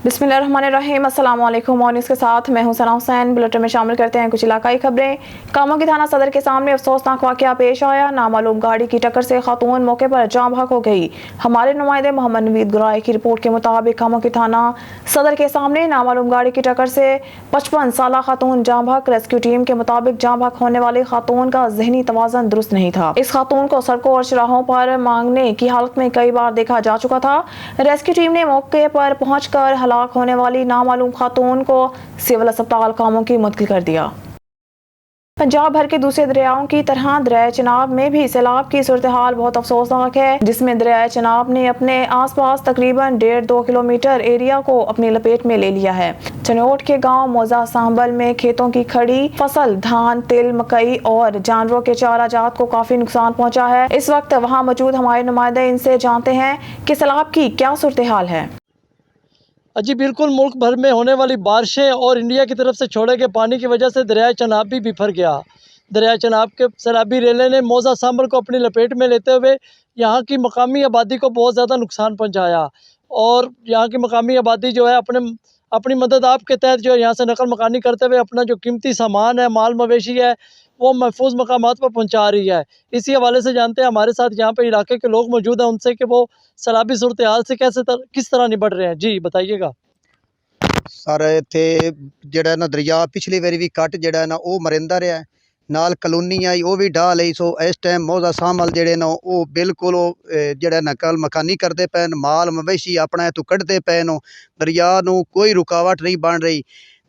बिस्मिल्लाहिर्रहमानिर्रहीम, अस्सलाम वालेकुम। मॉर्निंग्स के साथ मैं हूं सना हुसैन। बुलेटिन में शामिल करते हैं कुछ इलाकाई खबरें। कामों की थाना सदर के सामने अफसोसनाक वाकया पेश आया। नामालूम गाड़ी की टक्कर से खातून मौके पर जाँ बहक हो गई। हमारे नुमाइंदे मोहम्मद नवीद गुराई की रिपोर्ट के मुताबिक कामों की थाना सदर के सामने नामालूम गाड़ी की टक्कर से 55 साल खातून जाँ बहक। रेस्क्यू टीम के मुताबिक जाँ बहक होने वाली खातून का जहनी तवाज़न दुरुस्त नहीं था। इस खातून को सड़कों और चौराहों पर मांगने की हालत में कई बार देखा जा चुका था। रेस्क्यू टीम ने मौके पर पहुंचकर हलाक होने वाली नामालूम खातून को सिविल अस्पताल कामों की मुंतकिल कर दिया। पंजाब भर के दूसरे दरियाओं की तरह दरिया चनाब में भी सैलाब की सूरत हाल बहुत अफसोसनाक है, जिसमें दरिया चनाब ने अपने आसपास तकरीबन 1.5-2 किलोमीटर एरिया को अपनी लपेट में ले लिया है। चनोट के गांव मोजा सांबल में खेतों की खड़ी फसल धान, तिल, मकई और जानवरों के चारा जात को काफी नुकसान पहुंचा है। इस वक्त वहां मौजूद हमारे नुमाइंदे इनसे जानते हैं कि सैलाब की क्या सूरत हाल है। जी बिल्कुल, मुल्क भर में होने वाली बारिशें और इंडिया की तरफ से छोड़े गए पानी की वजह से दरिया चनाब भी बिफर गया। दरिया चनाब के सैलाबी रेले ने मौजा सांबल को अपनी लपेट में लेते हुए यहाँ की मकामी आबादी को बहुत ज़्यादा नुकसान पहुँचाया और यहाँ की मकामी आबादी जो है अपनी मदद आपके तहत जो है यहाँ से नकल मकानी करते हुए अपना जो कीमती सामान है, माल मवेशी है, वो महफूज मकामात पर पहुँचा रही है। इसी हवाले से जानते हैं हमारे साथ यहाँ पे इलाके के लोग मौजूद हैं उनसे कि वो सैलाबी सूरत हाल से किस तरह निपट रहे हैं। जी बताइएगा। सर इत्थे जिहड़ा ना दरिया पिछली वारी भी कट जिहड़ा ना वो मरिंदा रहा है, नाल कलोनी आई वो भी ढाह लई। सो इस टाइम मौजा सामल जिहड़े ना वो बिल्कुल जिहड़ा नकल मकानी करते पे, माल मवेशी अपना इत्थों कढ़ते पे। दरिया नूं कोई रुकावट नहीं बन रही,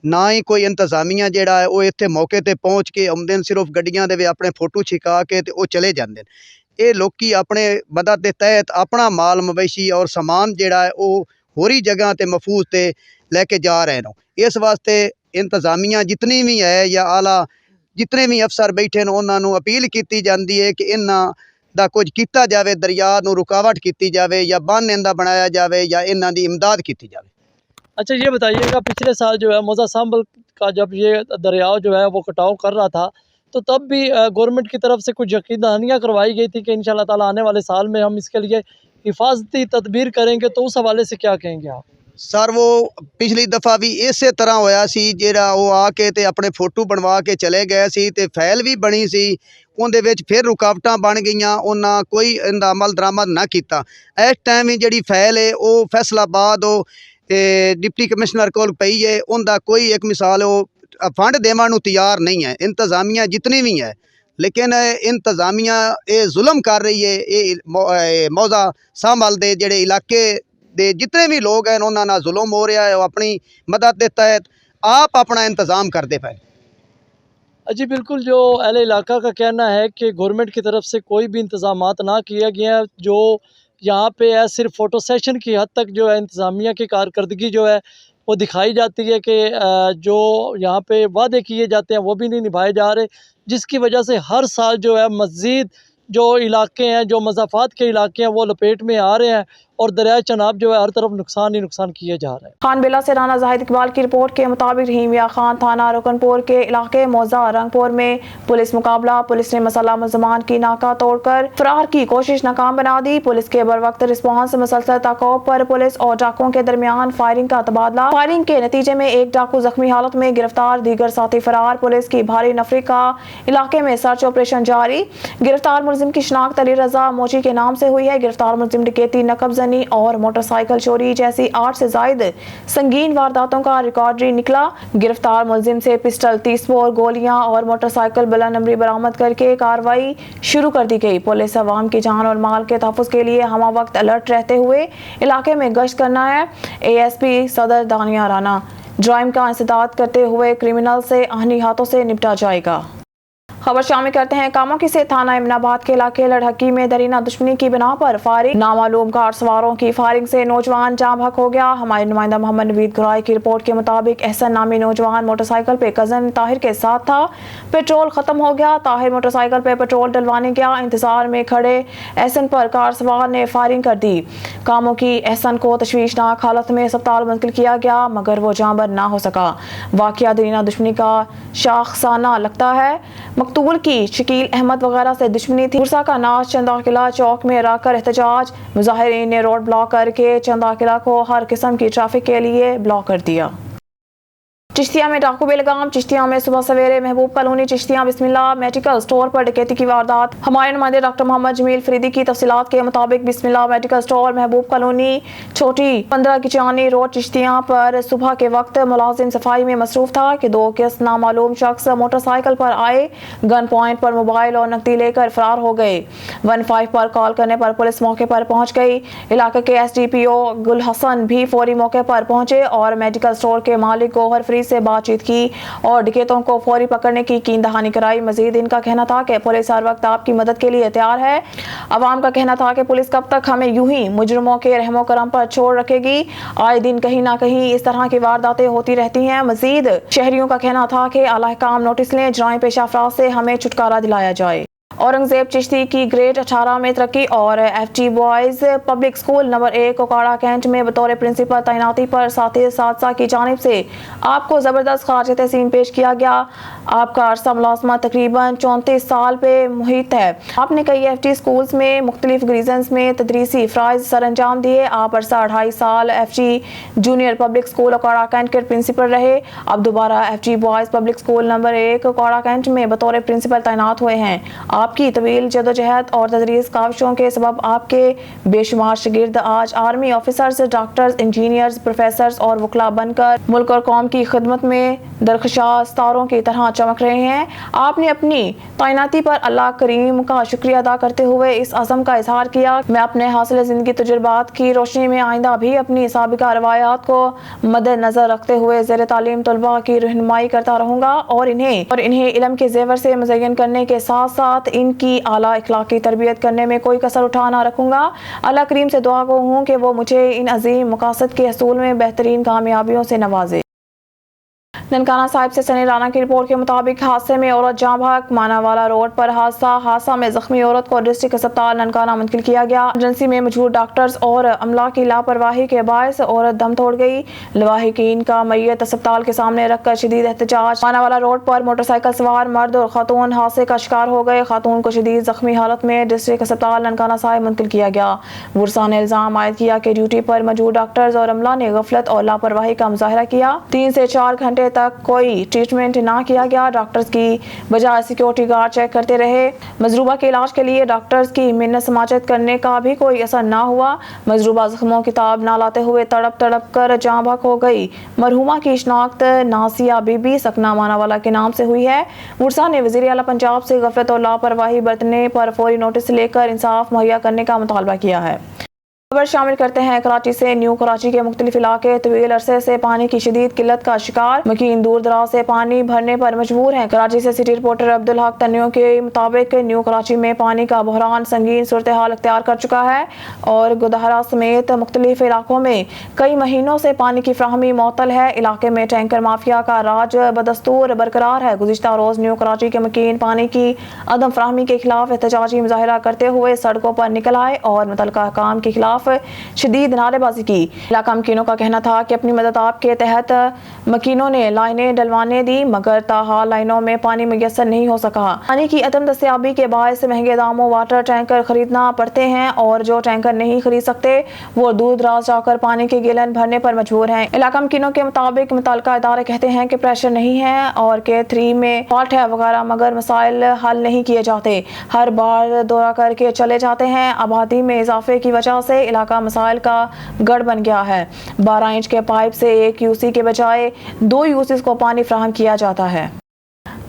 ना ही कोई इंतजामिया जिहड़ा है वो इत्थे मौके ते पहुँच के आउंदे ने, सिर्फ गड्डियां दे अपने फोटो छिका के ते वो चले जांदे ने। ये लोकी अपने मदद के तहत अपना माल मवेशी और समान जिहड़ा है वो होरी जगह ते महफूज ते लेके जा रहे हैं। इस वास्ते इंतजामिया जितनी भी है या आला जितने भी अफसर बैठे हैं उन्होंने अपील की जाती है कि इन्हां दा कुछ किया जाए, दरिया नूं रुकावट की जाए या बंद इन्दा बनाया जाए या इन्हां दी इमदाद की जाए। अच्छा ये बताइएगा, पिछले साल जो है मौजा सांबल का जब ये दरिया जो है वो कटाव कर रहा था तो तब भी गवर्नमेंट की तरफ से कुछ यकीन दहानियाँ करवाई गई थी कि इंशाल्लाह ताला आने वाले साल में हम इसके लिए हिफाजती तदबीर करेंगे, तो उस हवाले से क्या कहेंगे आप? सर वो पिछली दफ़ा भी इस तरह होया सी, जिहड़ा वो आके ते अपने फोटो बनवा के चले गए सी ते फैल भी बनी सी, उहदे विच फिर रुकावटां बन गईयां, उन्हां कोई इहदा अमल दरामद ना कीता। इस टाइम ही जिहड़ी फैल है वो फैसलाबाद वो डिप्टी कमिश्नर कोल पई है, उनका कोई एक मिसाल वो फंड देवन नूं तैयार नहीं है। इंतजामिया जितनी भी है लेकिन इंतजामिया ये जुल्म कर रही है। ये मौजा सांबल दे जिहड़े इलाके दे जितने भी लोग हैं उन्होंने ना जुल्म हो रहा है, वो अपनी मदद के तहत आप अपना इंतज़ाम करते पे। जी बिल्कुल, जो अहले इलाका का कहना है कि गवर्नमेंट की तरफ से कोई भी इंतज़ामात ना किया गया है। जो यहाँ पे है सिर्फ फ़ोटो सेशन की हद तक जो है इंतज़ामिया की कारकर्दगी जो है वो दिखाई जाती है कि जो यहाँ पे वादे किए जाते हैं वो भी नहीं निभाए जा रहे, जिसकी वजह से हर साल जो है मज़ीद जो इलाके हैं, जो मज़ाफ़ात के इलाके हैं वो लपेट में आ रहे हैं और दरिया चनाब जो है हर तरफ नुकसान ही नुकसान किए जा रहे हैं। खान बिला से राना जाहिद इकबाल की रिपोर्ट के मुताबिक रहीमिया खान थाना रुकनपुर के इलाके मौजा रंगपुर में पुलिस मुकाबला। पुलिस ने मसला मुलजमान की नाका तोड़कर फरार की कोशिश नाकाम बना दी। पुलिस के बरवक्त रिस्पॉन्स मुसलसल ताकोब पर पुलिस और डाकुओं के दरमियान फायरिंग का तबादला। फायरिंग के नतीजे में एक डाकू जख्मी हालत में गिरफ्तार, दीगर साथी फरार। पुलिस की भारी नफरी का इलाके में सर्च ऑपरेशन जारी। गिरफ्तार मुलजिम की शिनाख्त अली रजा मोची के नाम से हुई है। गिरफ्तार मुलजिम डकैती, नकबजनी और मोटरसाइकिल चोरी जैसी 8 से ज्यादा संगीन वारदातों का रिकॉर्डरी निकला। गिरफ्तार मुलजिम से पिस्टल, 30 बोर गोलियां और मोटरसाइकिल बिला नंबरी बरामद करके कार्रवाई शुरू कर दी गई। पुलिस अवाम की जान और माल के तहफ़्फ़ुज़ के लिए हमा वक्त अलर्ट रहते हुए इलाके में गश्त करना है। ASP सदर दानिया राना ड्राइव का इंसदाद करते हुए क्रिमिनल से आहनी हाथों से निपटा जाएगा। खबर शामिल करते हैं कामों की से थाना इमनाबाद के इलाके लड़हकी में दरीना दुश्मनी की बिना पर फायरिंग। नामालूम कार सवारों की फायरिंग से नौजवान जाँ बहक हो गया। हमारे नुमाइंदा मोहम्मद नवीद गुराई की रिपोर्ट के मुताबिक एहसन नामी नौजवान मोटरसाइकिल पे कजन ताहिर के साथ था। पेट्रोल खत्म हो गया। ताहिर मोटरसाइकिल पे पेट्रोल डलवाने गया। इंतजार में खड़े एहसन पर कार सवार ने फायरिंग कर दी। कामों की एहसन को तशवीशनाक हालत में अस्पताल मुंतकिल किया गया मगर वो जाँबर ना हो सका। वाकया दरीना दुश्मनी का शाखसाना लगता है। मकतूल की शकील अहमद वगैरह से दुश्मनी थी। गुस्सा का नाच चंदा किला चौक में रखकर एहतजाज, मुजाहिरीन ने रोड ब्लॉक करके चंदा किला को हर किस्म की ट्रैफिक के लिए ब्लॉक कर दिया। चिश्तिया में डाकू बेलगाम, चिश्तिया में सुबह सवेरे महबूब कॉलोनी चिश्तिया बिस्मिल्लाह मेडिकल स्टोर पर डकैती की वारदात। हमारे नुमाइंदे डॉक्टर मोहम्मद जमील फरीदी की तफसीलात के मुताबिक बिस्मिल्लाह मेडिकल स्टोर महबूब कॉलोनी छोटी 15 की चानी रोड चिश्तिया पर सुबह के वक्त मुलाजिम सफाई में मसरूफ था कि दो किस नामालूम शख्स मोटरसाइकिल पर आए, गन पॉइंट पर मोबाइल और नकदी लेकर फरार हो गए। 15 पर कॉल करने पर पुलिस मौके पर पहुंच गई। इलाके के SDPO गुल हसन भी फौरी मौके पर पहुंचे और मेडिकल स्टोर के मालिक गौहर फरीद से बातचीत की और डकैतों को फौरी पकड़ने की कीन दहानी कराई। मजीद इनका कहना था कि पुलिस हर वक्त आपकी मदद के लिए तैयार है। अवाम का कहना था कि पुलिस कब तक हमें यूं ही मुजरिमों के रहमो करम पर छोड़ रखेगी। आए दिन कहीं ना कहीं इस तरह की वारदातें होती रहती हैं। मजीद शहरियों का कहना था कि आला काम नोटिस लें, जराइम पेश अफराद से हमें छुटकारा दिलाया जाए। औरंगजेब चिश्ती की ग्रेड 18 में तरक्की और FG boys public school number 1 Kokara cantt में बतौर प्रिंसिपल तैनाती पर साथी की जानिब से आपको ज़बरदस्त खारिज तहसीन पेश किया गया। आपका अरसा मुलाजमत तकरीबन 34 साल पे मुहित है। आपने कई FG स्कूल्स में मुख्तलिफ रीजन्स में तदरीसी फ़राइज़ सर अंजाम दिए। आप अरसा 2.5 साल FG junior public school Kokara cantt के प्रिंसिपल रहे। अब दोबारा FG boys public school number 1 Kokara cantt में बतौर प्रिंसिपल तैनात हुए हैं। आपकी तवील जदोजहद और तदरीस काविशों के सबब आपके बेशुमार शागिर्द आज army officers, doctors, engineers, professors और वकला बनकर मुल्क और कौम की खिदमत में दरख्शां सितारों की तरह चमक रहे हैं। आपने अपनी तैनाती पर अल्लाह करीम का शुक्रिया अदा करते हुए इस अज़म का इजहार किया, मैं अपने हासिल ज़िंदगी तजुर्बात की रोशनी में आइंदा भी अपनी साबिका रवायात को मद्देनजर रखते हुए ज़ेर तालीम तलबा की रहनुमाई करता रहूँगा और इन्हें इल्म के ज़ेवर से मुज़य्यन करने के साथ साथ इनकी आला इखलाकी तरबियत करने में कोई कसर उठा ना रखूँगा। अल्लाह करीम से दुआ गो हूँ कि वो मुझे इन अजीम मकासद के हसूल में बेहतरीन कामयाबियों से नवाजे। ननकाना साहिब से सनी राना की रिपोर्ट के मुताबिक हादसे में औरत जाँ भाग, मानावाला रोड पर हादसा में जख्मी औरत को डिस्ट्रिक्ट अस्पताल ननकाना मुंतकिल किया गया। इमरजेंसी में मौजूद डॉक्टर्स और अमला की लापरवाही के बायस औरत दम तोड़ गई। लवाहिकीन का मैयत अस्पताल के सामने रखकर शदीद एहतजाज। मानावाला रोड पर मोटरसाइकिल सवार मर्द और खातून हादसे का शिकार हो गए। खातून को शदीद जख्मी हालत में डिस्ट्रिक्ट अस्पताल ननकाना साहिब मुंतकिल किया गया। गुरसा ने इल्जाम आयद किया कि ड्यूटी पर मौजूद डॉक्टर्स और अमला ने गफलत और लापरवाही का मुजाहरा किया। 3 से 4 घंटे तक कोई ट्रीटमेंट ना किया गया। डॉक्टर्स की बजाय सिक्योरिटी गार्ड चेक करते रहे। मजरूबा के इलाज के लिए डॉक्टर्स की मिन्नत समाजत करने का भी कोई असर ना हुआ। मजरूबा जख्मों की ताब ना लाते हुए तड़प कर जाँ बहक हो गई। मरहुमा की शिनाख्त नासिया बीबी सकना मानावाला के नाम से हुई है। गुरसा ने वज़ीर आला पंजाब से गफलत और लापरवाही बरतने पर फौरी नोटिस लेकर इंसाफ मुहैया करने का मुतालबा किया है। खबर शामिल करते हैं कराची से। न्यू कराची के मुख्तलिफ इलाके तवील अरसे से पानी की शदीद किल्लत का शिकार, मकीन दूर दराज से पानी भरने पर मजबूर हैं। कराची से सिटी रिपोर्टर अब्दुल हक तन्नियों के मुताबिक न्यू कराची में पानी का बहरान संगीन सूरत हाल अख्तियार कर चुका है और गुदहरा समेत मुख्तलिफ इलाकों में कई महीनों से पानी की फ्राहमी मअतल है। इलाके में टैंकर माफिया का राज बदस्तूर बरकरार है। गुज़िश्ता रोज न्यू कराची के मकीन पानी की अदम फ्राहमी के खिलाफ एहतजाजी मुजाहिरा करते हुए सड़कों पर निकल आए और मुतल्लिका काम के खिलाफ शदीद नारेबाजी की। इलाका मकीनों का कहना था कि अपनी मदद आप के तहत मकीनों ने लाइनें डलवाने दी मगर ताहाल लाइनों में पानी मुयस्सर नहीं हो सका। पानी की अदम दस्तयाबी के बायस महंगे दामों वाटर टैंकर खरीदना पड़ते हैं और जो टैंकर नहीं खरीद सकते वो दूर दराज जाकर पानी के गैलन भरने पर मजबूर हैं। इलाका मकीनों के मुताबिक मुतल्लिका इदारे कहते हैं कि प्रेशर नहीं है और K3 में फॉल्ट है वगैरह मगर मसाइल हल नहीं किए जाते। हर बार दौरा करके चले जाते हैं। आबादी में इजाफे की वजह से इलाका मसाइल का गढ़ बन गया है। 12 इंच के पाइप से 1 यूसी के बजाय 2 यूसीज को पानी फ्राहम किया जाता है।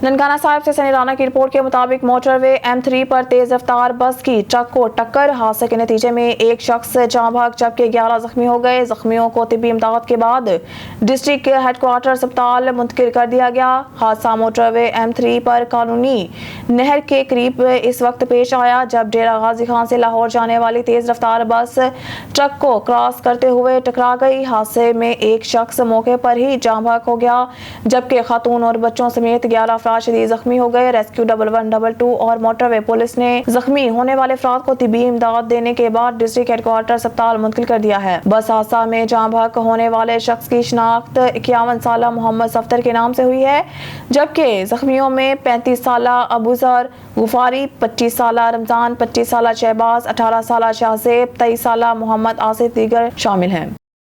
ननकाना साहिब से सनी राना की रिपोर्ट के मुताबिक मोटरवे M3 पर तेज रफ्तार बस की ट्रक को टक्कर, हादसे के नतीजे में एक शख्स जाँ भाग जबकि 11 जख्मी हो गए। जख्मियों को तिब्बी इमदाद के बाद डिस्ट्रिक्ट हेडक्वार्टर अस्पताल मुंतकिल कर दिया गया। हादसा मोटरवे M3 पर कानूनी नहर के करीब इस वक्त पेश आया जब डेरा गाजी खान से लाहौर जाने वाली तेज रफ्तार बस ट्रक को क्रॉस करते हुए टकरा गई। हादसे में एक शख्स मौके पर ही जाँ भाग हो गया जबकि खातून और बच्चों समेत 11 افراد شدید زخمی ہو گئے۔ ریسکیو 1122 اور موٹر وے پولیس نے زخمی ہونے والے افراد کو طبی امداد دینے کے بعد ڈسٹرکٹ ہیڈ کوارٹر اسپتال منتقل کر دیا ہے۔ بس حادثہ میں جاں بحق ہونے والے شخص کی شناخت 51 سالہ محمد صفدر کے نام سے ہوئی ہے، جبکہ زخمیوں میں 35 سالہ ابوذر غفاری، 25 سالہ رمضان، 25 سالہ شہباز، 18 سالہ شاہزیب، 23 سالہ محمد آصف دیگر شامل ہیں۔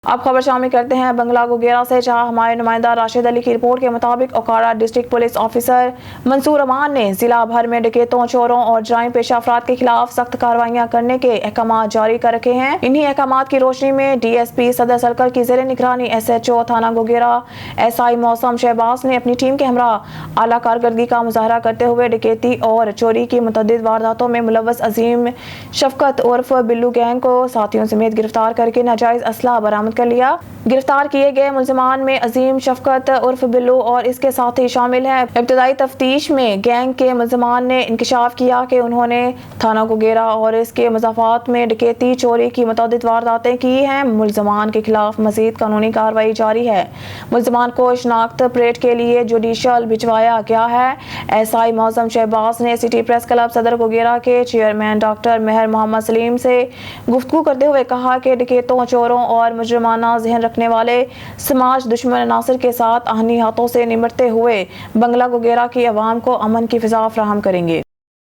اب خبر شامل کرتے ہیں بنگلہ گوگیرا سے، جہاں ہمارے نمائندہ راشد علی کی رپورٹ کے مطابق اوکاڑا ڈسٹرکٹ پولیس آفیسر منصور امان نے ضلع بھر میں ڈکیتوں، چوروں اور جرائم پیشہ افراد کے خلاف سخت کارروائیاں کرنے کے احکامات جاری کر رکھے ہیں۔ انہی احکامات کی روشنی میں ڈی ایس پی صدر سرکل کی زیر نگرانی ایس ایچ او تھانہ گوگیرا ایس آئی موسم شہباز نے اپنی ٹیم کے ہمراہ اعلیٰ کارکردگی کا مظاہرہ کرتے ہوئے ڈکیتی اور چوری کی متعدد وارداتوں میں ملوث عظیم شفقت عرف بلو گینگ کو ساتھیوں سمیت گرفتار کر کے ناجائز اسلحہ برآمد کر لیا۔ گرفتار کیے گئے ملزمان میں عظیم شفقت عرف بلو اور اس کے ساتھی شامل ہیں۔ ابتدائی تفتیش میں گینگ کے ملزمان نے انکشاف کیا کہ انہوں نے تھانہ گوگیرا اور اس کے مضافات میں ڈکیتی، چوری کی متعدد وارداتیں کی ہیں۔ ملزمان کے خلاف مزید قانونی کارروائی جاری ہے۔ ملزمان کو شناخت پریڈ کے لیے جوڈیشل بھجوایا گیا ہے۔ ایس آئی موسم شہباز نے سٹی پریس کلب صدر گوگیرا کے چیئرمین ڈاکٹر مہر محمد سلیم سے گفتگو کرتے ہوئے کہا کہ ڈکیتوں، چوروں اور مجرمانہ ذہن رکھنے والے سماج دشمن عناصر کے ساتھ آہنی ہاتھوں سے نمٹتے ہوئے بنگلہ گوگیرا کی عوام کو امن کی فضا فراہم کریں گے۔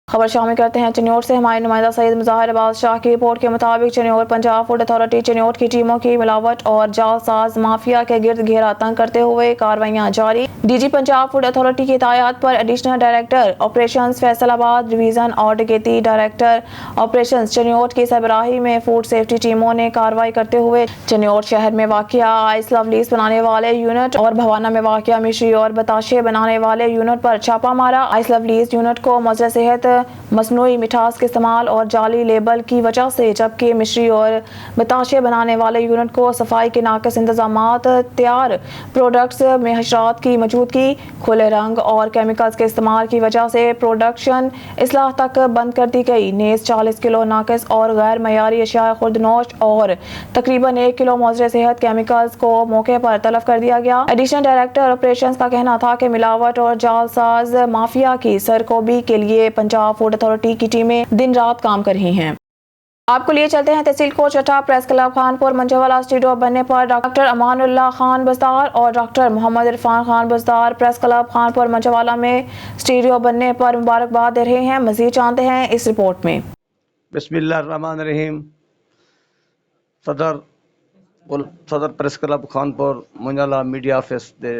خبر شامل کرتے ہیں چنیوٹ سے، ہمارے نمائندہ سید مظاہر بادشاہ کی رپورٹ کے مطابق چنیوٹ پنجاب فوڈ اتھارٹی چنیوٹ کی ٹیموں کی ملاوٹ اور جعل ساز مافیا کے گرد گھیرا تنگ کرتے ہوئے کارروائیاں جاری۔ D G Punjab food authority کی ہدایات پر additional director operations Faisalabad division اور ڈکیتی ڈائریکٹر آپریشنز چنیوٹ کی سربراہی میں فوڈ سیفٹی ٹیموں نے کارروائی کرتے ہوئے چنیوٹ شہر میں واقع آئس لولیز بنانے والے یونٹ اور بھوانہ میں واقع مشری اور بتاشے بنانے والے یونٹ پر چھاپا مارا۔ آئس لولیز یونٹ کو موضوع صحت، مصنوعی مٹھاس کے استعمال اور جعلی لیبل کی وجہ سے، جبکہ مشری اور بتاشے بنانے والے یونٹ کو صفائی کے ناقص انتظامات، تیار پروڈکٹس میں حشرات کی موجودگی، کھلے رنگ اور کیمیکلز کے استعمال کی وجہ سے پروڈکشن اصلاح تک بند کر دی گئی۔ نیز 40 کلو ناقص اور غیر معیاری اشیاء خوردنوش اور تقریباً 1 کلو موضوع صحت کیمیکلز کو موقع پر تلف کر دیا گیا۔ ایڈیشنل ڈائریکٹر آپریشنز کا کہنا تھا کہ ملاوٹ اور جعل ساز مافیا کی سرکوبی کے لیے پنجاب فوڈ اتھارٹی کی ٹیمیں دن رات کام کر رہی ہیں۔ آپ کو لیے چلتے ہیں تحصیل کوٹ چٹا پریس کلب خانپور منجھوالا اسٹوڈیو بننے پر ڈاکٹر امان اللہ خان بزدار اور ڈاکٹر محمد عرفان خان بزدار پریس کلب خانپور منجھوالا میں اسٹوڈیو بننے پر مبارکباد دے رہے ہیں۔ مزید جانتے ہیں اس رپورٹ میں۔ بسم اللہ الرحمن الرحیم۔ صدر press club Khanpur Manjhwala media office دے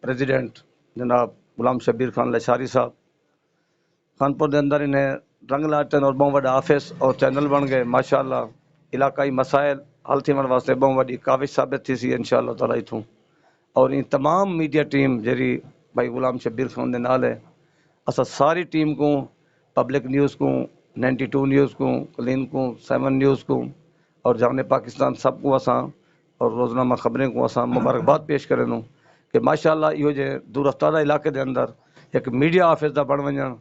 پریزیڈنٹ جناب غلام شبیر خان لشاری صاحب خانپور دے اندر انہیں رنگ لاٹن اور بہت بڑا آفس اور چینل بن گئے، ماشاءاللہ علاقائی مسائل حل تھیون واسطے بہت بڑی کاوش ثابت تھی سی انشاءاللہ تعالی اتوں، اور ان تمام میڈیا ٹیم جیری بھائی غلام شبیر خان دے نال ہے، اسا ساری ٹیم کو، پبلک نیوز کو، 92 نیوز کو، کلین کو، 7 نیوز کو اور جامع پاکستان سب کو اساں اور روزنامہ خبریں کو اساں مبارکباد پیش کریں نوں کہ ماشاءاللہ یہ جے دور افتادہ علاقے دے اندر ایک میڈیا آفس دا بن ونجن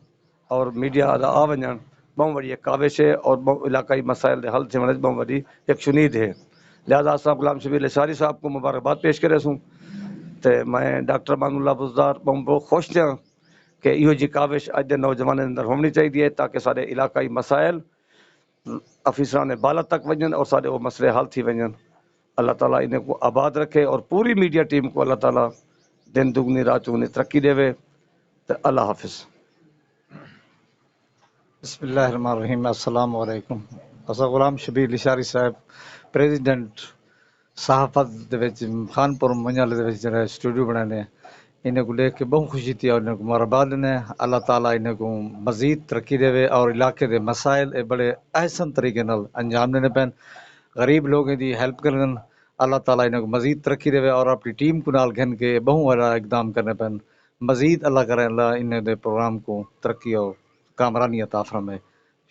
اور میڈیا دا آ ونجن بہت بڑی ایک کاوش ہے اور علاقائی مسائل دے حل تھیون بہت بڑی ایک شنید ہے۔ لہذا صاحب غلام شبیر لشاری صاحب کو مبارکباد پیش کرے سوں تے میں ڈاکٹر امان اللہ بزدار بہت خوش ہاں کہ یہ جی کاوش اج دے نوجوان دے اندر ہونی چاہیے تاکہ سارے علاقائی مسائل افیسران بالا تک ونجن اور سارے وہ مسئلے حل تھی ونجن۔ اللہ تعالیٰ انہیں کو آباد رکھے اور پوری میڈیا ٹیم کو اللہ تعالیٰ دن دگنی رات چگنی ترقی دے وے۔ تو اللہ حافظ۔ بسم اللہ الرحمن الرحیم۔ السلام علیکم۔ اسا غلام شبیر لشاری صاحب پریزیڈنٹ صحافت دے وچ خانپور منجھوالا دے وچ جڑا اسٹوڈیو بنانے انہیں کو لے کے بہت خوشی تھی اور انہیں کو مبارکباد دینے۔ اللہ تعالیٰ انہیں کو مزید ترقی دے وے اور علاقے دے مسائل بڑے احسن طریقے نال انجام دینے پین، غریب لوگوں دی ہیلپ کرن۔ اللہ تعالیٰ انہیں کو مزید ترقی دے وے اور اپنی ٹیم کو نال گھن کے بہت بڑا اقدام کرنے پین۔ مزید اللہ کرے اللہ انہیں دے پروگرام کو ترقی اور کامرانی عطا فرمائے۔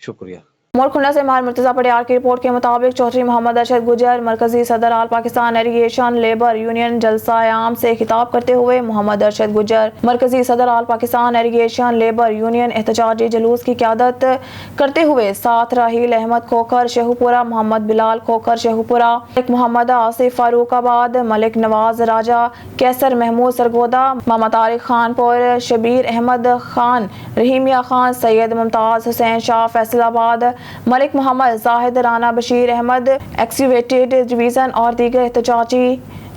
شکریہ۔ मोरखुंडा से माहिर मुर्तजा पटियाल की रिपोर्ट के मुताबिक चौधरी मोहम्मद अरशद गुजर मरकजी सदर आल पाकिस्तान इरीगेशन लेबर यूनियन जलसा आम से खिताब करते हुए मोहम्मद अरशद गुजर मरकजी सदर आल पाकिस्तान इरीगेशन लेबर यूनियन एहतजाजी जुलूस की क़यादत करते हुए साथ राहील अहमद खोखर शेखुपुरा, मोहम्मद बिलाल खोखर शेखुपुरा, मोहम्मद आसिफ फारूकाबाद, मलिक नवाज राजा कैसर, महमूद सरगोदा, मामा तारिक खानपुर, शबीर अहमद खान, रहीमिया खान, सैयद मुमताज हुसैन शाह फैसलाबाद, मलिक मोहम्मद जाहिद, राना बशीर अहमद एक्सीवेटेड डिवीज़न और दीगर एहतजाजी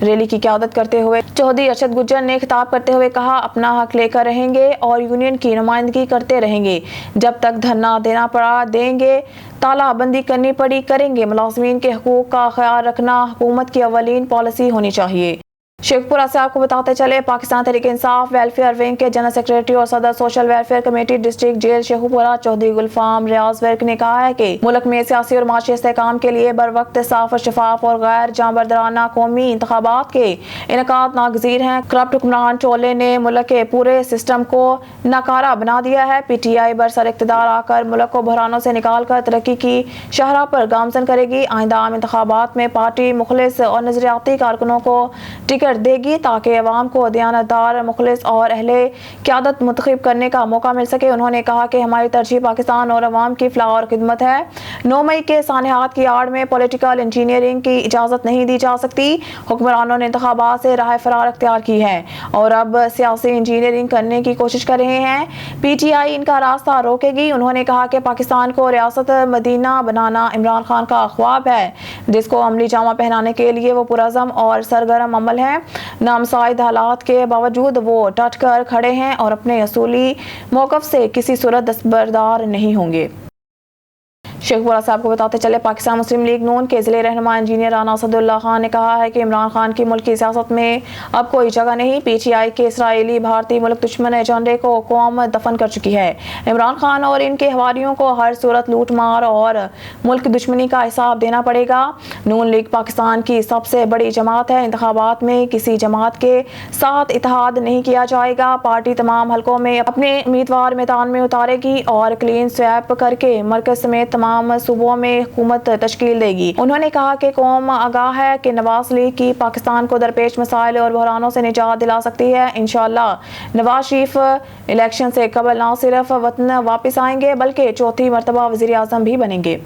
रैली की क़यादत करते हुए चौधरी अरशद गुजर ने खिताब करते हुए कहा, अपना हक लेकर रहेंगे और यूनियन की नुमाइंदगी करते रहेंगे। जब तक धरना देना पड़ा देंगे, तालाबंदी करनी पड़ी करेंगे। मुलाज़मीन के हकूक़ का ख्याल रखना हुकूमत की अवलीन पॉलिसी होनी चाहिए। शेखपुरा से आपको बताते चले, पाकिस्तान तहरीक इंसाफ वेलफेयर विंग के जनरल सेक्रेटरी और सदर social welfare committee district jail Sheikhupura Chaudhry Gulfam Riaz Virk ने कहा है कि मुल्क में सियासी और माशी इस्तेहकाम के लिए बर वक्त साफ और शफाफ और गैर जांबरदाराना कौमी इंतखाबात के इनकाद नागजीर हैं। करप्ट हुक्मरान टोले ने मुल्क के पूरे सिस्टम को नाकारा बना दिया है। PTI बरसर इक़्तिदार आकर मुल्क को बहरानों से निकाल कर तरक्की की शाहराह पर गामजन करेगी। आइंदा आम इंतखाबात में पार्टी मुखलिस और नजरियाती कारकुनों को टिकट देगी ताकि अवाम को दियानतदार, मुखलिस और अहले क़यादत मुंतखब करने का मौका मिल सके। उन्होंने कहा कि हमारी तरजीह पाकिस्तान और अवाम की फलाह और खिदमत है। 9 मई के सानहात की आड़ में पॉलिटिकल इंजीनियरिंग की इजाज़त नहीं दी जा सकती। हुक्मरानों ने इंतखाबात से राह फरार अख्तियार की है और अब सियासी इंजीनियरिंग करने की कोशिश कर रहे हैं। PTI इनका रास्ता रोकेगी। उन्होंने कहा कि पाकिस्तान को रियासत मदीना बनाना इमरान खान का ख्वाब है, जिसको अमली जामा पहनाने के लिए वो पुरज़म और सरगर्म अमल है। नामसाइद हालात के बावजूद वो डट कर खड़े हैं और अपने असूली मौक़िफ़ से किसी सूरत दस्तबरदार नहीं होंगे। शेखपुरा से आपको बताते चले, पाकिस्तान मुस्लिम लीग नून के ज़िले रहनुमा इंजीनियर राना असदुल्ला खान ने कहा है कि इमरान खान की मुल्क की सियासत में अब कोई जगह नहीं। PTI के इसराइली भारतीय मुल्क दुश्मन एजेंडे को कौम दफन कर चुकी है। इमरान खान और इनके हवारियों को हर सूरत लूट मार और मुल्क दुश्मनी का हिसाब देना पड़ेगा। नून लीग पाकिस्तान की सबसे बड़ी जमात है। इंतखाबात में किसी जमात के साथ इत्तेहाद नहीं किया जाएगा। पार्टी तमाम हलकों में अपने उम्मीदवार मैदान में उतारेगी और क्लीन स्वैप करके मरकज समेत तमाम सूबों में हुकूमत तश्कील देगी। उन्होंने कहा कि कौम आगाह है कि नवाज लीग की पाकिस्तान को दरपेश मसाइल और बहरानों से निजात दिला सकती है। इंशाअल्लाह नवाज शरीफ इलेक्शन से कबल न सिर्फ वतन वापस आएंगे बल्कि चौथी मरतबा वज़ीर आज़म भी बनेंगे।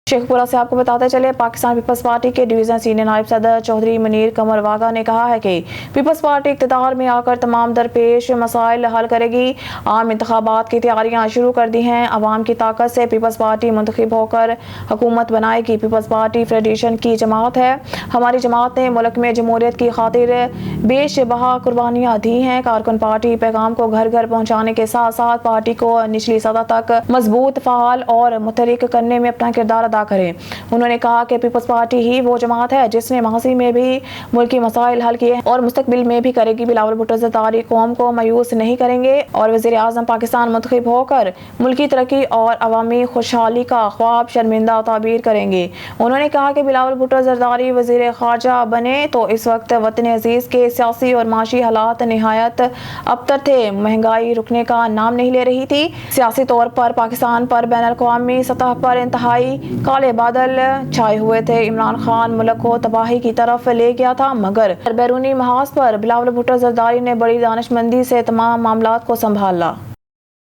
शेखपुरा से आपको बताते चले, पाकिस्तान पीपल्स पार्टी के डिवीज़न सीनियर नायब सदर चौधरी मुनीर कमर वागा ने कहा है कि पीपल्स पार्टी इक़्तिदार में आकर तमाम दरपेश मसाइल हल करेगी। आम इंतखाबात की तैयारियां शुरू कर दी हैं। अवाम की ताकत से पीपल्स पार्टी मुंतखब होकर हुकूमत बनाएगी। पीपल्स पार्टी फेडरेशन की जमात है। हमारी जमात ने मुल्क में जमहूरियत की खातिर बेशबहा कुर्बानियाँ दी हैं। कारकुन पार्टी पैगाम को घर घर पहुँचाने के साथ साथ पार्टी को निचली सतह तक मजबूत, फ़ाल और मुतहरिक करने में अपना किरदार अदा करें। उन्होंने कहा कि पीपल्स पार्टी ही वो जमात है जिसने माजी में भी मुल्की मसाइल हल किए और मुस्तकबिल में भी करेगी। बिलावल भुट्टो ज़रदारी कौम को मायूस नहीं करेंगे और वज़ीर आज़म पाकिस्तान मुंतखब होकर मुल्की तरक्की और अवामी खुशहाली का ख्वाब शर्मिंदा ताबीर करेंगे। उन्होंने कहा कि बिलावल भुट्टो ज़रदारी वज़ीर ख़ारजा बने तो इस वक्त वतन अजीज़ के सियासी और माशी हालात निहायत अबतर थे। महंगाई रुकने का नाम नहीं ले रही थी। सियासी तौर पर पाकिस्तान पर बैन अल-अक़वामी सतह पर इंतहाई काले बादल छाए हुए थे। इमरान खान मुल्क को तबाही की तरफ ले गया था, मगर बैरूनी महाज पर बिलावल भुट्टो ज़रदारी ने बड़ी दानिशमंदी से तमाम मामलात को संभाला।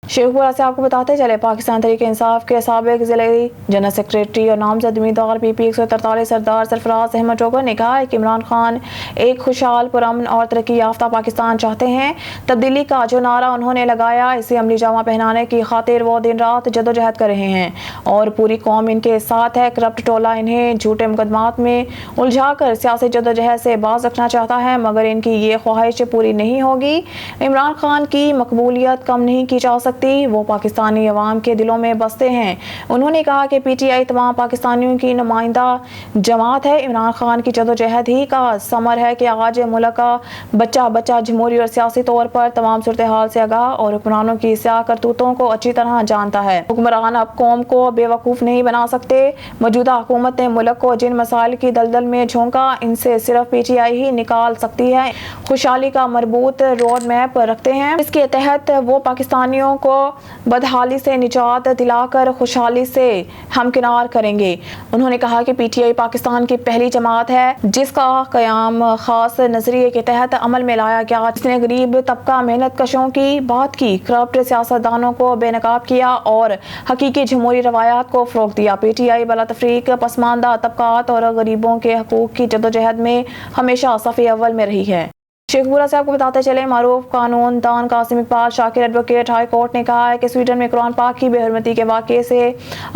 शेखपुरा से आपको बताते चले, पाकिस्तान तहरीक इंसाफ के साबिक ज़िले जनरल सेक्रेटरी और नामजद उम्मीदवार PP 143 सरदार सरफराज अहमद टोकर ने कहा है कि इमरान खान एक खुशहाल, पुरअमन और तरक्की याफ्ता पाकिस्तान चाहते हैं। तब्दीली का जो नारा उन्होंने लगाया, इसे अमली जामा पहनाने की खातिर वो दिन रात जदोजहद कर रहे हैं और पूरी कौम इनके साथ है। करप्ट टोला इन्हें झूठे मुकदमात में उलझा कर सियासी जदोजहद से बाज रखना चाहता है, मगर इनकी ये ख्वाहिश पूरी नहीं होगी। इमरान खान की मकबूलियत कम नहीं की जा सकती, वो पाकिस्तानी अवाम के दिलों में बसते हैं। उन्होंने कहा कि PTI तमाम पाकिस्तानियों की नुमाइंदा जमात है। इमरान खान की जदोजहद ही का समर है कि आज मुल्क का बच्चा बच्चा जमहूरी और सियासी तौर पर तमाम सूरत हाल से आगाह और हुक्मरानों की स्याह करतूतों को अच्छी तरह जानता है। हुक्मरान अब कौम को बेवकूफ़ नहीं बना सकते। मौजूदा हुकूमत ने मुल्क को जिन मसाइल की दलदल में झोंका, इनसे सिर्फ PTI ही निकाल सकती है। खुशहाली का मरबूत रोड मैप रखते हैं, इसके तहत वो पाकिस्तानियों को को बदहाली से निजात दिलाकर खुशहाली से हमकिनार करेंगे। उन्होंने कहा कि PTI पाकिस्तान की पहली जमात है जिसका क़याम ख़ास नज़रिए के तहत अमल में लाया गया, जिसने गरीब तबका मेहनत कशों की बात की, करप्ट सियासतदानों को बेनकाब किया और हकीकी जमहूरी रवायात को फ़रोग़ दिया। PTI बला तफरीक पसमानदा तबकात और गरीबों के हकूक़ की जदोजहद में हमेशा सफ़े अव्वल में रही है। शेखपुरा से आपको बताते चले, मारूफ कानून दान Qasim Iqbal Shakir advocate high court ने कहा है कि स्वीडन में कुरान पाक की बेहरमती के वाक़े से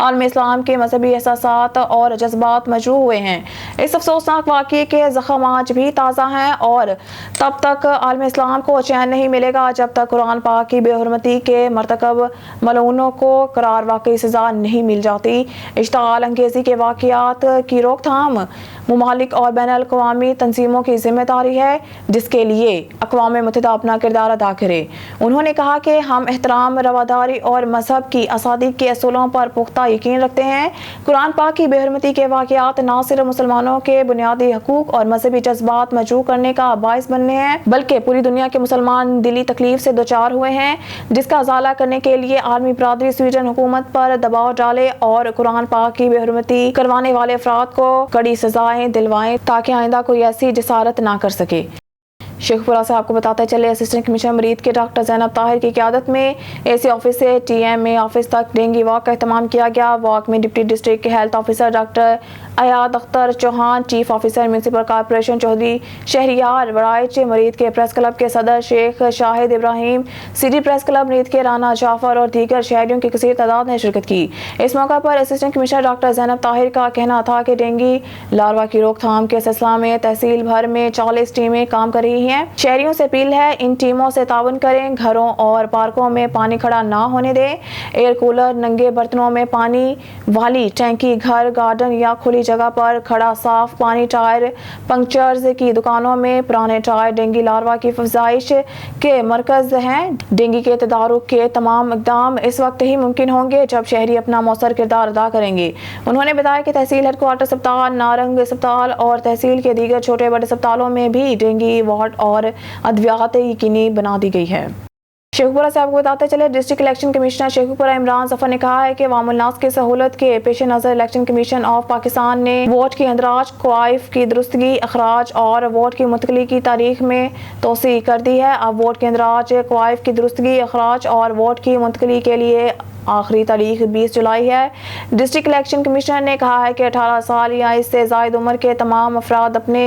आलम इस्लाम के मजहबी एहसासात और जज्बात मजरूह हुए हैं। इस अफसोसनाक वाक़े के ज़ख्म आज भी ताज़ा हैं और तब तक आलम इस्लाम को चैन नहीं मिलेगा जब तक कुरान पाक की बेहरमती के मरतकब मलऊनों को करार वाकई सज़ा नहीं मिल जाती। इश्ताल अंगेज़ी के वाक़यात की रोकथाम मुमालिक और बैनुल अक़वामी तंजीमों की जिम्मेदारी है, जिसके लिए अक़वाम मुत्तहिदा अपना किरदार अदा करे। उन्होंने कहा कि हम एहतराम, रवादारी और मजहब की आज़ादी के असूलों पर पुख्ता यकीन रखते हैं। कुरान पाक की बेहरमती के वाक़यात न सिर्फ मुसलमानों के बुनियादी हकूक़ और मजहबी जज्बात मजरूह करने का बाइस बनने हैं, बल्कि पूरी दुनिया के मुसलमान दिली तकलीफ से दोचार हुए हैं, जिसका अज़ाला करने के लिए आलमी बरादरी स्वीडन हुकूमत पर दबाव डाले और कुरान पाक की बेहरमती करवाने वाले अफराद को कड़ी सजाएं दिलवाएं ताकि आइंदा कोई ऐसी जसारत ना कर सके। शेखपुरा से आपको बताते चले, असिस्टेंट कमिश्नर मरीद के डॉक्टर ज़ैनब ताहिर की क़यादत में AC ऑफिस से TMA ऑफिस तक डेंगू वॉक का एहतमाम किया गया। वॉक में deputy district health officer doctor Ayad Akhtar Chauhan, chief officer municipal corporation Chaudhry Shahryar Warraich, Muridke press club के सदर Sheikh Shahid Ibrahim, city press club Muridke Rana Jafar और दीगर शहरियों की कसीर तादाद ने शिरकत की। इस मौका पर assistant commissioner doctor Zainab Tahir का कहना था कि डेंगू लार्वा की रोकथाम के सिलसिले में तहसील भर में 40 टीमें काम कर रही हैं। शहरियों से अपील है, इन टीमों से ताउन करें, घरों और पार्कों में पानी खड़ा ना होने दें। एयर कूलर, नंगे बर्तनों में पानी वाली टैंकी, घर, गार्डन या खुली जगह पर खड़ा साफ पानी, टायर पंक्चर्स की दुकानों में पुराने टायर डेंगू लार्वा की अफजाइश के मरकज हैं। डेंगू के तदारुक के तमाम इकदाम इस वक्त ही मुमकिन होंगे जब शहरी अपना मौसर किरदार अदा करेंगे। उन्होंने बताया कि तहसील हेडक्वार्टर अस्पताल, नारंग अस्पताल और तहसील के दीगर छोटे बड़े अस्पतालों में भी डेंगू वार्ड और अद्वियात यकीनी बना दी गई है। शेखपुरा से आपको बताते चले, district election commissioner Sheikhpura Imran Zafar ने कहा है कि वामुन्नास की सहूलत के पेश नज़र इलेक्शन कमीशन ऑफ पाकिस्तान ने वोट की अंदराज, क्वाइफ की दुरुस्तगी, अखराज और वोट की मुंतकली की तारीख में तोसी कर दी है। अब वोट के अंदराज, क्वाइफ की दुरुस्तगी, अखराज और वोट की मुंतकली के लिए आखिरी तारीख 20 जुलाई है। डिस्ट्रिक्ट इलेक्शन कमिश्नर ने कहा है कि 18 साल या इससे ज़ायद उम्र के तमाम अफराद अपने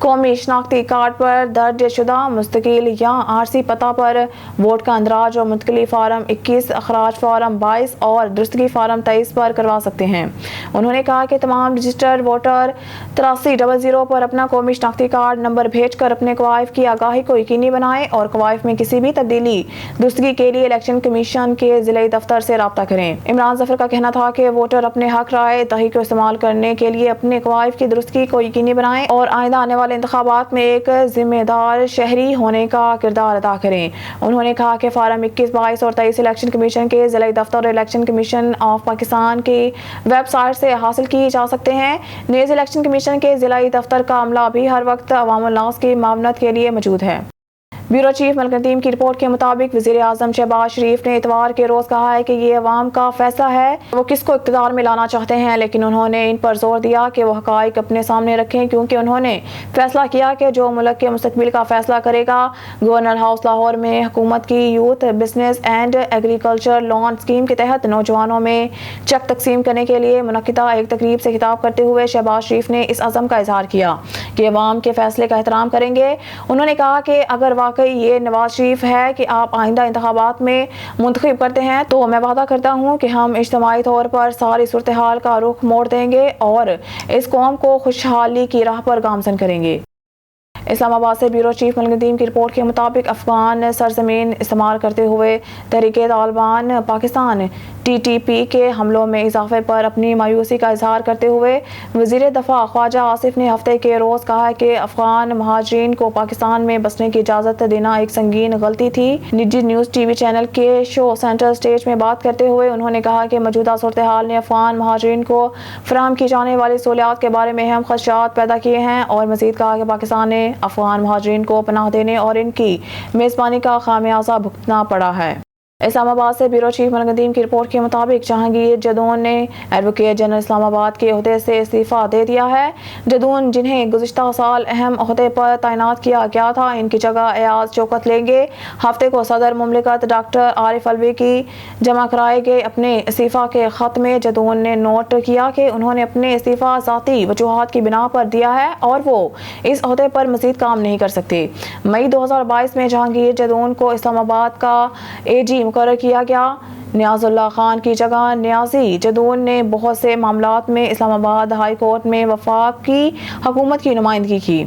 कौमी शनाख्ती कार्ड पर दर्ज शुदा मुस्तकिल या आरसी पता पर वोट का अंदराज और मुंतकली फार्म 21, अखराज फार्म 22 और दुरुस्तगी फार्म 23 पर करवा सकते हैं। उन्होंने कहा कि तमाम रजिस्टर्ड वोटर 8300 पर अपना कौमी शनाख्ती कार्ड नंबर भेज कर अपने क्वाइफ की आगाही को यकीनी बनाएं और क्वाइफ में किसी भी तब्दीली, दुरुस्तगी के लिए इलेक्शन कमीशन के ज़िले दफ्तर से राब्ता करें। इमरान जफर का कहना था कि वोटर अपने हक राय दही को इस्तेमाल करने के लिए अपने क्वाइफ की दुरुस्तगी को यकीनी बनाएं और आइंदा आने वाले इंतखाबात में एक जिम्मेदार शहरी होने का किरदार अदा करें। उन्होंने कहा कि फार्म 21, 22 और 23 इलेक्शन कमीशन के ज़िला दफ्तर और इलेक्शन कमीशन ऑफ पाकिस्तान की वेबसाइट से हासिल किए जा सकते हैं। नेज़ इलेक्शन कमीशन के ज़िला दफ्तर का अमला भी हर वक्त अवामुन्नास की मावनत के लिए मौजूद है। ब्यूरो चीफ मलिक नदीम की रिपोर्ट के मुताबिक वज़ीर आज़म शहबाज शरीफ ने इतवार के रोज़ कहा है कि ये अवाम का फैसला है, वो किसको इक़्तिदार में लाना चाहते हैं, लेकिन उन्होंने इन पर जोर दिया कि वो हक़ाइक़ अपने सामने रखें, क्योंकि उन्होंने फैसला किया कि जो मुल्क के मुस्तक़बिल का फैसला करेगा। गवर्नर हाउस लाहौर में हुकूमत की youth business and agriculture loan scheme के तहत नौजवानों में चेक तकसीम करने के लिए मुनक़िदा एक तकरीब से खिताब करते हुए शहबाज शरीफ ने इस अज़म का इजहार किया कि अवाम के फैसले का एहतराम करेंगे। उन्होंने कहा कि अगर वाकई ये नवाज शरीफ है कि आप आइंदा इंतखाबात में मुंतखब करते हैं, तो मैं वादा करता हूँ कि हम इज्तिमाई तौर पर सारी सूरत हाल का रुख मोड़ देंगे और इस कौम को खुशहाली की राह पर गामजन करेंगे। इस्लामाबाद से ब्यूरो चीफ मलिक नदीम की रिपोर्ट के मुताबिक अफगान सरजमीन इस्तेमाल करते हुए तहरीके तालिबान पाकिस्तान TTP के हमलों में इजाफे पर अपनी मायूसी का इजहार करते हुए वज़ीर दफ़ा ख्वाजा आसिफ ने हफ्ते के रोज़ कहा कि अफगान महाजरीन को पाकिस्तान में बसने की इजाज़त देना एक संगीन गलती थी। निजी न्यूज़ TV चैनल के शो सेंट्रल स्टेज में बात करते हुए उन्होंने कहा कि मौजूदा सूरत हाल ने अफगान महाजरीन को फराहम की जाने वाली सहूलियात के बारे में अहम खदशात पैदा किए हैं और मज़ीद कहा कि पाकिस्तान ने अफगान महाजरीन को पनाह देने और इनकी मेज़बानी का खामियाजा भुगतना पड़ा है। इस्लामाबाद से ब्यूरो चीफ मलिक नदीम की रिपोर्ट के मुताबिक जहांगीर जदून ने एडवोकेट जनरल इस्लामाबाद के ओहदे से इस्तीफ़ा दे दिया है। जदून, जिन्हें गुज़िश्ता साल अहम ओहदे पर तैनात किया गया था, इनकी जगह एयाज शौकत लेंगे। हफ्ते को सदर मुमलिकत डॉक्टर आरिफ अलवी की जमा कराए गए अपने इस्तीफ़ा के ख़त में जदून ने नोट किया कि उन्होंने अपने इस्तीफ़ा ज़ाती वजूहात की बिना पर दिया है और वो इस ओहदे पर मज़ीद काम नहीं कर सकते। मई 2022 में जहांगीर जदून को इस्लामाबाद का AG मुकर्रर किया गया। नियाज़ुल्लाह खान की जगह नियाज़ी जदून ने बहुत से मामलात में इस्लामाबाद हाई कोर्ट में वफाक की हुकूमत की नुमाइंदगी की।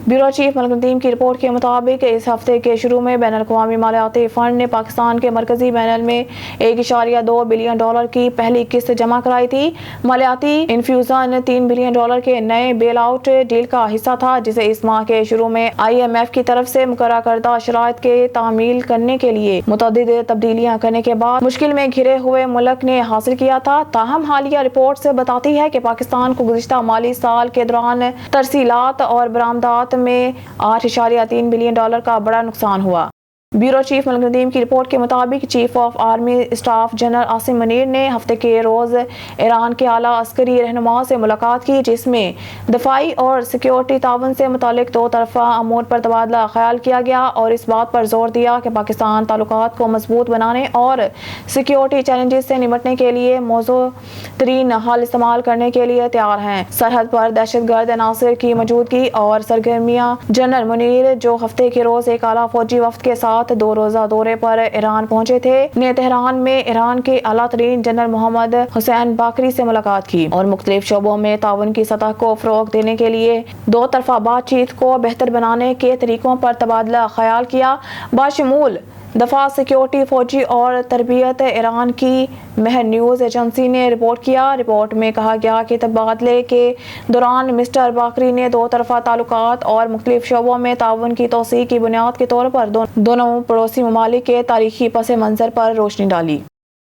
ब्यूरो चीफ मलिक नदीम की रिपोर्ट के मुताबिक इस हफ्ते के शुरू में बैनुल अक़वामी मालियाती फ़ंड ने पाकिस्तान के मरकज़ी बैनल में $1.2 बिलियन की पहली किस्त जमा कराई थी। मालियाती इन्फ्यूज़न $3 बिलियन के नए बेल आउट डील का हिस्सा था, जिसे इस माह के शुरू में IMF की तरफ से मुकर्रर करदा शराइत के तामील करने के लिए मुतअद्दिद तब्दीलियाँ करने के बाद मुश्किल में घिरे हुए मुल्क ने हासिल किया था। ताहम हालिया रिपोर्ट से बताती है कि पाकिस्तान को गुज़िश्ता माली साल के दौरान तरसीलात और बरामदात में $8.3 बिलियन का बड़ा नुकसान हुआ। ब्यूरो चीफ मलिक नदीम की रिपोर्ट के मुताबिक chief of army staff general Asim Munir ने हफ्ते के रोज़ ईरान के आला अस्करी रहनुमा से मुलाकात की, जिसमें दफाई और सिक्योरिटी ताउन से मुतालिक दो तरफा अमूर पर तबादला ख्याल किया गया और इस बात पर जोर दिया कि पाकिस्तान ताल्लुकात को मजबूत बनाने और सिक्योरिटी चैलेंजेस से निपटने के लिए मौजूद तरीन हल इस्तेमाल करने के लिए तैयार हैं। सरहद पर दहशत गर्द अनासर की मौजूदगी और सरगर्मियाँ। जनरल मुनीर, जो हफ्ते के रोज़ एक आला फौजी वफ्द के साथ 2 रोज़ा दौरे पर ईरान पहुंचे थे, ने तेहरान में ईरान के आला तरीन जनरल मोहम्मद हुसैन बाकरी से मुलाकात की और मुख्तलिफ शोबों में ताउन की सतह को फ़रोग़ देने के लिए दो तरफा बातचीत को बेहतर बनाने के तरीकों पर तबादला ख्याल किया, बाशमूल दफा, सिक्योरिटी, फौजी और तरबियत। ईरान की महर न्यूज़ एजेंसी ने रिपोर्ट किया। रिपोर्ट में कहा गया कि तबादले के दौरान मिस्टर बाकरी ने दो तरफा ताल्लुकात और मुख्तलिफ शोबों में ताउन की तोसी की बुनियाद के तौर पर दोनों पड़ोसी ममालिक के तारीखी पस मंज़र पर रोशनी डाली।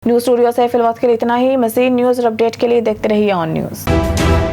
न्यूज़ स्टूडियो से फिलहाल के लिए इतना ही। मज़ीद न्यूज़ और अपडेट के लिए देखते रहिए ऑन न्यूज़।